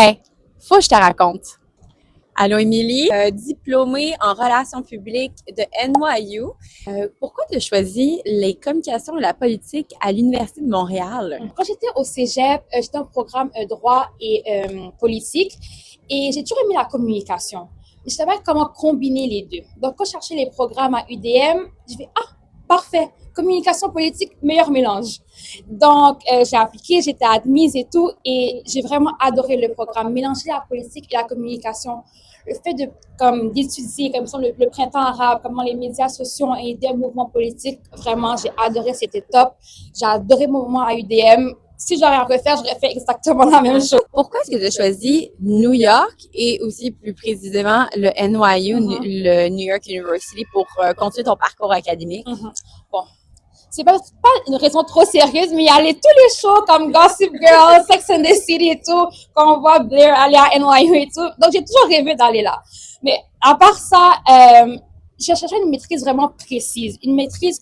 Hey, faut que je te raconte. Allô, Émilie, diplômée en relations publiques de NYU. Pourquoi tu as choisi les communications et la politique à l'Université de Montréal? Quand j'étais au cégep, j'étais en programme droit et politique et j'ai toujours aimé la communication. Je savais pas comment combiner les deux. Donc, quand je cherchais les programmes à UDM, je vais parfait, communication politique, meilleur mélange. Donc, j'ai appliqué, j'étais admise et tout, et j'ai vraiment adoré le programme. Mélanger la politique et la communication, le fait de comme d'étudier comme ça le printemps arabe, comment les médias sociaux ont aidé un mouvement politique, vraiment j'ai adoré, c'était top. J'ai adoré mon moment à UDM. Si j'aurais à refaire, j'aurais fait exactement la même chose. Pourquoi est-ce que tu as choisi New York et aussi plus précisément le NYU, le New York University, pour continuer ton parcours académique? Bon, c'est pas une raison trop sérieuse, mais il y a tous les shows comme Gossip Girl, Sex and the City et tout, quand on voit Blair aller à NYU et tout. Donc, j'ai toujours rêvé d'aller là. Mais à part ça, je cherchais une maîtrise vraiment précise, une maîtrise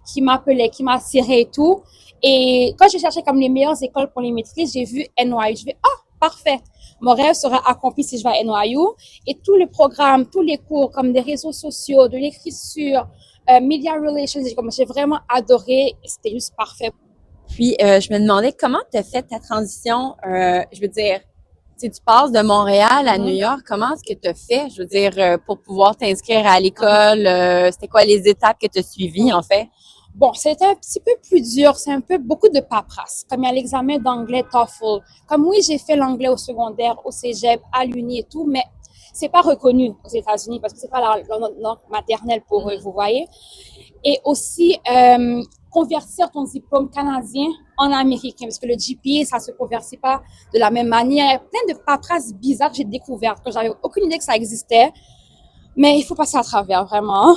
qui m'appelait, qui m'attirait et tout. Et quand je cherchais comme les meilleures écoles pour les maîtrises, j'ai vu NYU. Je vais, parfait. Mon rêve sera accompli si je vais à NYU. Et tout le programme, tous les cours, comme des réseaux sociaux, de l'écriture, media relations, j'ai vraiment adoré. C'était juste parfait. Puis, je me demandais comment tu as fait ta transition, je veux dire, tu passes de Montréal à New York, comment est-ce que tu as fait, je veux dire, pour pouvoir t'inscrire à l'école, c'était quoi les étapes que tu as suivies, en fait? Bon, c'était un petit peu plus dur, c'est un peu beaucoup de paperasse, comme il y a l'examen d'anglais TOEFL. Comme oui, j'ai fait l'anglais au secondaire, au cégep, à l'uni et tout, mais c'est pas reconnu aux États-Unis parce que c'est pas la langue maternelle pour eux, vous voyez. Et aussi, convertir ton diplôme canadien en américain, parce que le GPA, ça se convertit pas de la même manière. Il y a plein de paperasses bizarres que j'ai découvertes, que j'avais aucune idée que ça existait, mais il faut passer à travers, vraiment.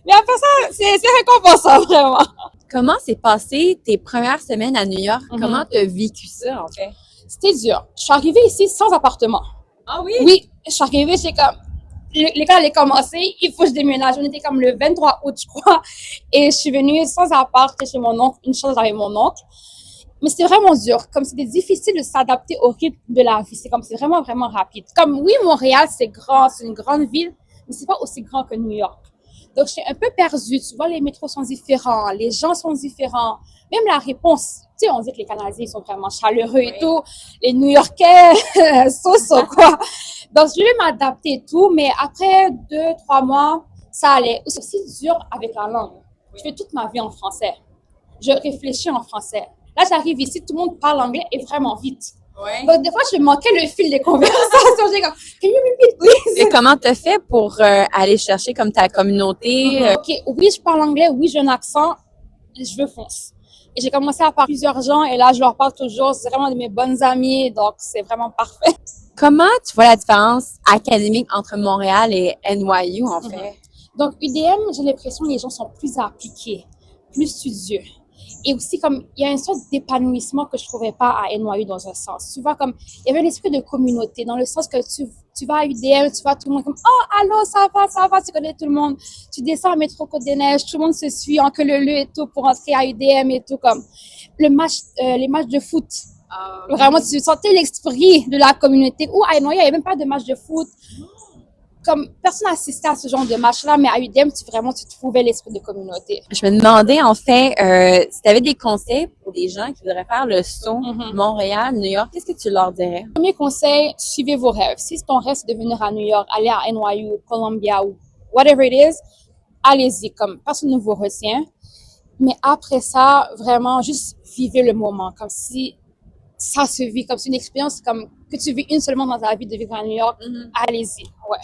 Mais après ça, c'est récompensant, vraiment. Comment s'est passé tes premières semaines à New York? Comment tu as vécu ça, en fait? C'était dur. Je suis arrivée ici sans appartement. Ah oui? Oui, je suis arrivée, c'est comme, l'école allait commencer, il faut que je déménage. On était comme le 23 août, je crois. Et je suis venue sans appart chez mon oncle. Une chance, j'avais mon oncle. Mais c'était vraiment dur. Comme c'était difficile de s'adapter au rythme de la vie. C'est vraiment, vraiment rapide. Comme, oui, Montréal, c'est grand, c'est une grande ville, mais c'est pas aussi grand que New York. Donc, je suis un peu perdue. Tu vois, les métros sont différents, les gens sont différents. Même la réponse, tu sais, on dit que les Canadiens sont vraiment chaleureux et tout. Les New-Yorkais, quoi. Donc, je vais m'adapter et tout, mais après 2, 3 mois, ça allait. C'est aussi dur avec la langue. Je fais toute ma vie en français. Je réfléchis en français. Là, j'arrive ici, tout le monde parle anglais et vraiment vite. Ouais. Donc, des fois, je manquais le fil des conversations. J'ai comme, can you repeat, please? Et comment tu as fait pour aller chercher comme ta communauté? OK, oui, je parle anglais, oui, j'ai un accent, je veux fonce. Et j'ai commencé à parler à plusieurs gens et là, je leur parle toujours. C'est vraiment de mes bonnes amies, donc c'est vraiment parfait. Comment tu vois la différence académique entre Montréal et NYU, en fait? Donc, UDM, j'ai l'impression que les gens sont plus appliqués, plus studieux. Et aussi, comme, il y a une sorte d'épanouissement que je trouvais pas à NYU dans un sens. Tu vois, comme, il y avait un esprit de communauté, dans le sens que tu vas à UDM, tu vois tout le monde comme, oh, allô, ça va, tu connais tout le monde. Tu descends à métro Côte-des-Neiges, tout le monde se suit en queue leu et tout pour entrer à UDM et tout, comme, les matchs de foot. Vraiment, tu sentais l'esprit de la communauté. Ou à NYU, il n'y avait même pas de match de foot. Comme personne n'assistait à ce genre de match-là, mais à UDM, tu trouvais l'esprit de communauté. Je me demandais, en fait, si tu avais des conseils pour des gens qui voudraient faire le saut Montréal, New York, qu'est-ce que tu leur dirais? Premier conseil, suivez vos rêves. Si ton rêve, c'est de venir à New York, aller à NYU, Columbia ou whatever it is, allez-y, comme personne ne vous retient. Mais après ça, vraiment, juste vivez le moment, comme si ça se vit, comme c'est une expérience comme que tu vis une seulement dans ta vie de vivre à New York. Allez-y, ouais.